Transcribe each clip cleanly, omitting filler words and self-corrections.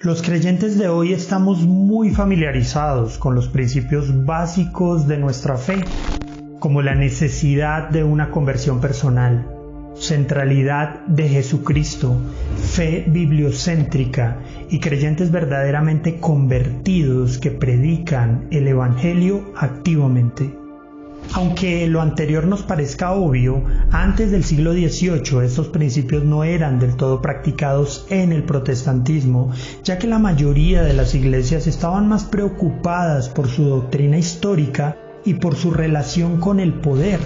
Los creyentes de hoy estamos muy familiarizados con los principios básicos de nuestra fe, como la necesidad de una conversión personal, centralidad de Jesucristo, fe bibliocéntrica y creyentes verdaderamente convertidos que predican el Evangelio activamente. Aunque lo anterior nos parezca obvio, antes del siglo XVIII estos principios no eran del todo practicados en el protestantismo, ya que la mayoría de las iglesias estaban más preocupadas por su doctrina histórica y por su relación con el poder.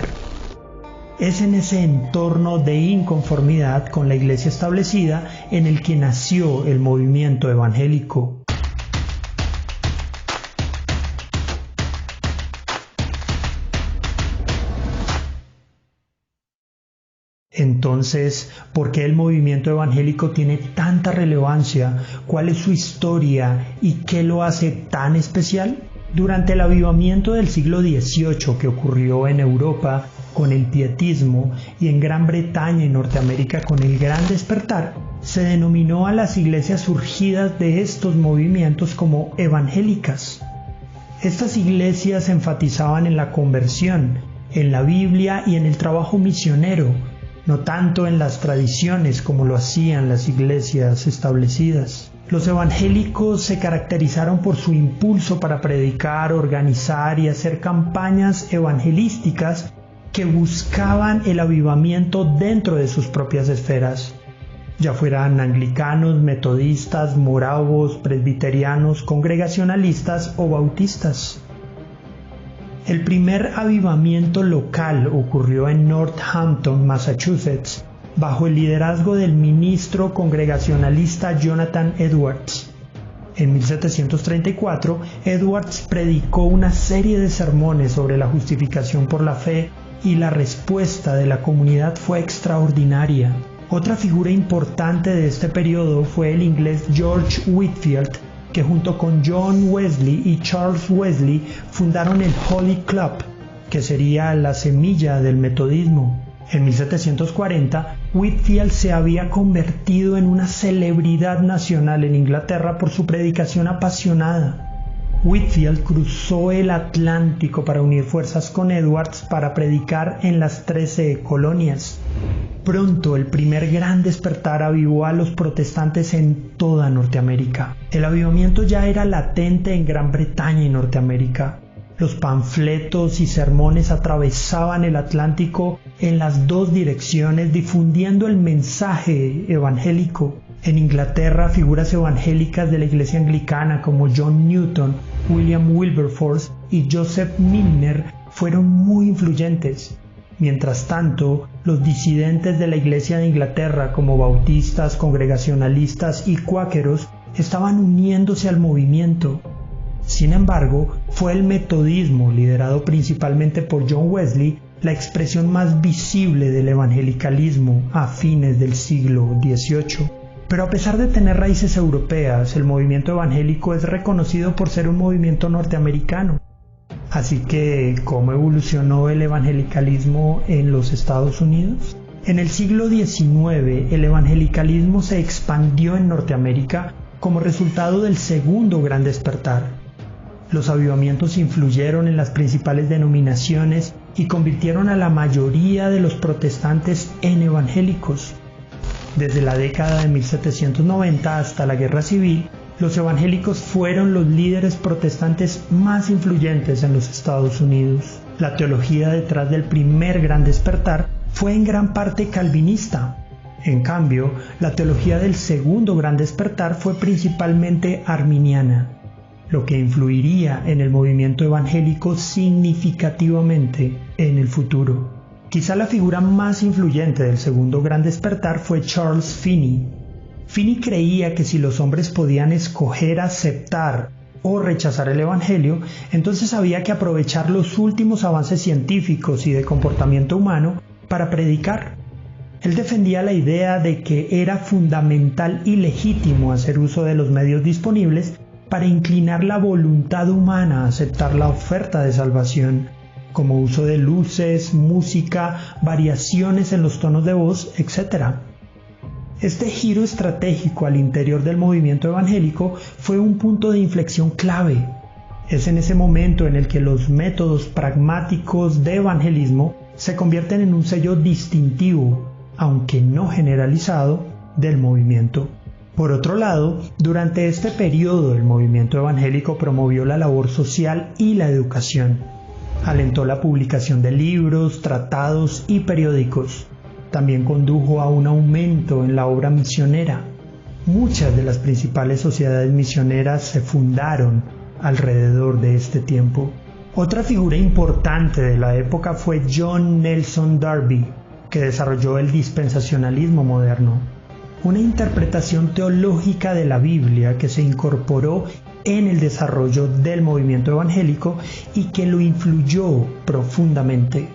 Es en ese entorno de inconformidad con la iglesia establecida en el que nació el movimiento evangélico. Entonces, ¿por qué el movimiento evangélico tiene tanta relevancia? ¿Cuál es su historia y qué lo hace tan especial? Durante el avivamiento del siglo XVIII que ocurrió en Europa con el pietismo y en Gran Bretaña y Norteamérica con el Gran Despertar, se denominó a las iglesias surgidas de estos movimientos como evangélicas. Estas iglesias enfatizaban en la conversión, en la Biblia y en el trabajo misionero, no tanto en las tradiciones como lo hacían las iglesias establecidas. Los evangélicos se caracterizaron por su impulso para predicar, organizar y hacer campañas evangelísticas que buscaban el avivamiento dentro de sus propias esferas, ya fueran anglicanos, metodistas, moravos, presbiterianos, congregacionalistas o bautistas. El primer avivamiento local ocurrió en Northampton, Massachusetts, bajo el liderazgo del ministro congregacionalista Jonathan Edwards. En 1734, Edwards predicó una serie de sermones sobre la justificación por la fe y la respuesta de la comunidad fue extraordinaria. Otra figura importante de este periodo fue el inglés George Whitefield, que junto con John Wesley y Charles Wesley fundaron el Holy Club, que sería la semilla del metodismo. En 1740, Whitefield se había convertido en una celebridad nacional en Inglaterra por su predicación apasionada. Whitefield cruzó el Atlántico para unir fuerzas con Edwards para predicar en las 13 colonias. Pronto el primer gran despertar avivó a los protestantes en toda Norteamérica. El avivamiento ya era latente en Gran Bretaña y Norteamérica. Los panfletos y sermones atravesaban el Atlántico en las dos direcciones difundiendo el mensaje evangélico. En Inglaterra, figuras evangélicas de la iglesia anglicana como John Newton, William Wilberforce y Joseph Milner fueron muy influyentes. Mientras tanto, los disidentes de la iglesia de Inglaterra como bautistas, congregacionalistas y cuáqueros estaban uniéndose al movimiento. Sin embargo, fue el metodismo, liderado principalmente por John Wesley, la expresión más visible del evangelicalismo a fines del siglo XVIII. Pero a pesar de tener raíces europeas, el movimiento evangélico es reconocido por ser un movimiento norteamericano. Así que, ¿cómo evolucionó el evangelicalismo en los Estados Unidos? En el siglo XIX, el evangelicalismo se expandió en Norteamérica como resultado del segundo gran despertar. Los avivamientos influyeron en las principales denominaciones y convirtieron a la mayoría de los protestantes en evangélicos. Desde la década de 1790 hasta la Guerra Civil, los evangélicos fueron los líderes protestantes más influyentes en los Estados Unidos. La teología detrás del primer gran despertar fue en gran parte calvinista. En cambio, la teología del segundo gran despertar fue principalmente arminiana, lo que influiría en el movimiento evangélico significativamente en el futuro. Quizá la figura más influyente del segundo gran despertar fue Charles Finney. Finney creía que si los hombres podían escoger aceptar o rechazar el Evangelio, entonces había que aprovechar los últimos avances científicos y de comportamiento humano para predicar. Él defendía la idea de que era fundamental y legítimo hacer uso de los medios disponibles para inclinar la voluntad humana a aceptar la oferta de salvación, como uso de luces, música, variaciones en los tonos de voz, etc. Este giro estratégico al interior del movimiento evangélico fue un punto de inflexión clave. Es en ese momento en el que los métodos pragmáticos de evangelismo se convierten en un sello distintivo, aunque no generalizado, del movimiento. Por otro lado, durante este periodo el movimiento evangélico promovió la labor social y la educación. Alentó la publicación de libros, tratados y periódicos. También condujo a un aumento en la obra misionera. Muchas de las principales sociedades misioneras se fundaron alrededor de este tiempo. Otra figura importante de la época fue John Nelson Darby, que desarrolló el dispensacionalismo moderno, una interpretación teológica de la Biblia que se incorporó en el desarrollo del movimiento evangélico y que lo influyó profundamente.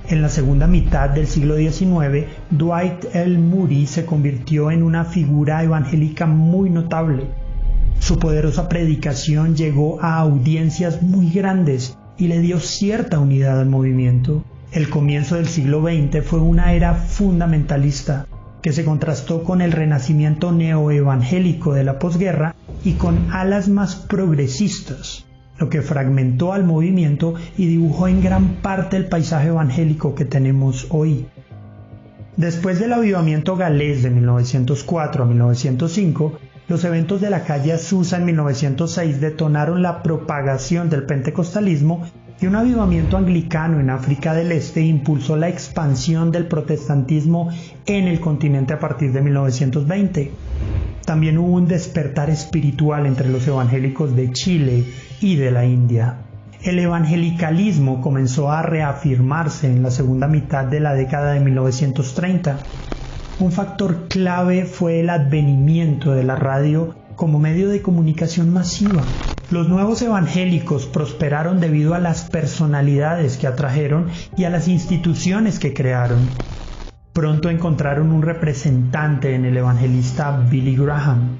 En la segunda mitad del siglo XIX, Dwight L. Moody se convirtió en una figura evangélica muy notable. Su poderosa predicación llegó a audiencias muy grandes y le dio cierta unidad al movimiento. El comienzo del siglo XX fue una era fundamentalista que se contrastó con el renacimiento neoevangélico de la posguerra y con alas más progresistas, lo que fragmentó al movimiento y dibujó en gran parte el paisaje evangélico que tenemos hoy. Después del avivamiento galés de 1904 a 1905, los eventos de la calle Azusa en 1906 detonaron la propagación del pentecostalismo y un avivamiento anglicano en África del Este impulsó la expansión del protestantismo en el continente a partir de 1920. También hubo un despertar espiritual entre los evangélicos de Chile y de la India. El evangelicalismo comenzó a reafirmarse en la segunda mitad de la década de 1930. Un factor clave fue el advenimiento de la radio como medio de comunicación masiva. Los nuevos evangélicos prosperaron debido a las personalidades que atrajeron y a las instituciones que crearon. Pronto encontraron un representante en el evangelista Billy Graham.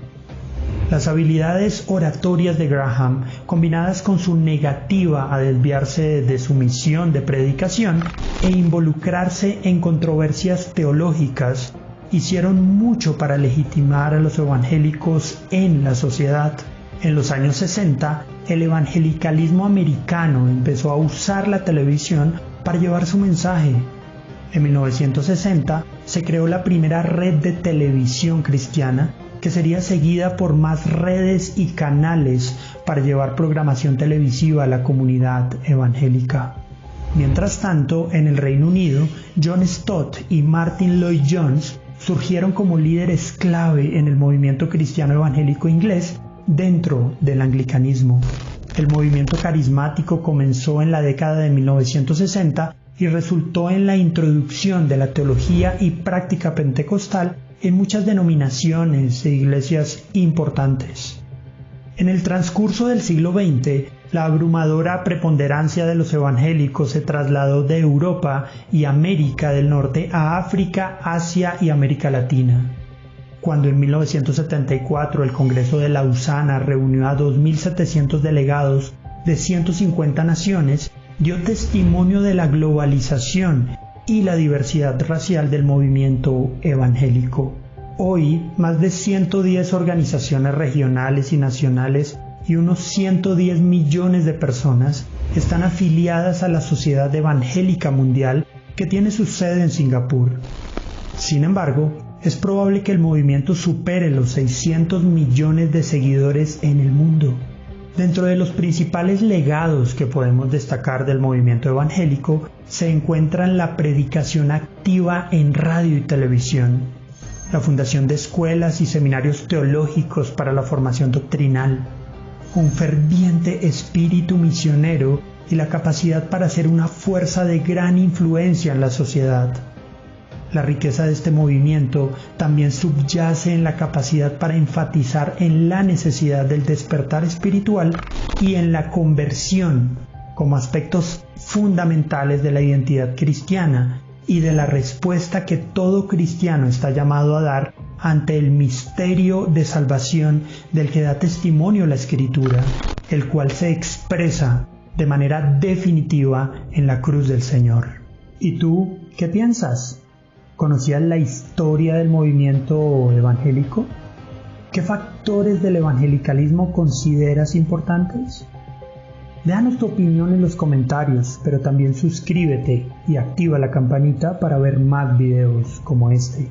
Las habilidades oratorias de Graham, combinadas con su negativa a desviarse de su misión de predicación e involucrarse en controversias teológicas, hicieron mucho para legitimar a los evangélicos en la sociedad. En los años 60, el evangelicalismo americano empezó a usar la televisión para llevar su mensaje. En 1960 se creó la primera red de televisión cristiana, que sería seguida por más redes y canales para llevar programación televisiva a la comunidad evangélica. Mientras tanto, en el Reino Unido, John Stott y Martin Lloyd-Jones surgieron como líderes clave en el movimiento cristiano evangélico inglés dentro del anglicanismo. El movimiento carismático comenzó en la década de 1960 y resultó en la introducción de la teología y práctica pentecostal en muchas denominaciones e iglesias importantes. En el transcurso del siglo XX, la abrumadora preponderancia de los evangélicos se trasladó de Europa y América del Norte a África, Asia y América Latina. Cuando en 1974 el Congreso de Lausana reunió a 2.700 delegados de 150 naciones, dio testimonio de la globalización y la diversidad racial del movimiento evangélico. Hoy, más de 110 organizaciones regionales y nacionales y unos 110 millones de personas están afiliadas a la Sociedad Evangélica Mundial, que tiene su sede en Singapur. Sin embargo, es probable que el movimiento supere los 600 millones de seguidores en el mundo. Dentro de los principales legados que podemos destacar del movimiento evangélico se encuentran la predicación activa en radio y televisión, la fundación de escuelas y seminarios teológicos para la formación doctrinal, un ferviente espíritu misionero y la capacidad para ser una fuerza de gran influencia en la sociedad. La riqueza de este movimiento también subyace en la capacidad para enfatizar en la necesidad del despertar espiritual y en la conversión como aspectos fundamentales de la identidad cristiana y de la respuesta que todo cristiano está llamado a dar ante el misterio de salvación del que da testimonio la Escritura, el cual se expresa de manera definitiva en la cruz del Señor. ¿Y tú qué piensas? ¿Conocías la historia del movimiento evangélico? ¿Qué factores del evangelicalismo consideras importantes? Déjanos tu opinión en los comentarios, pero también suscríbete y activa la campanita para ver más videos como este.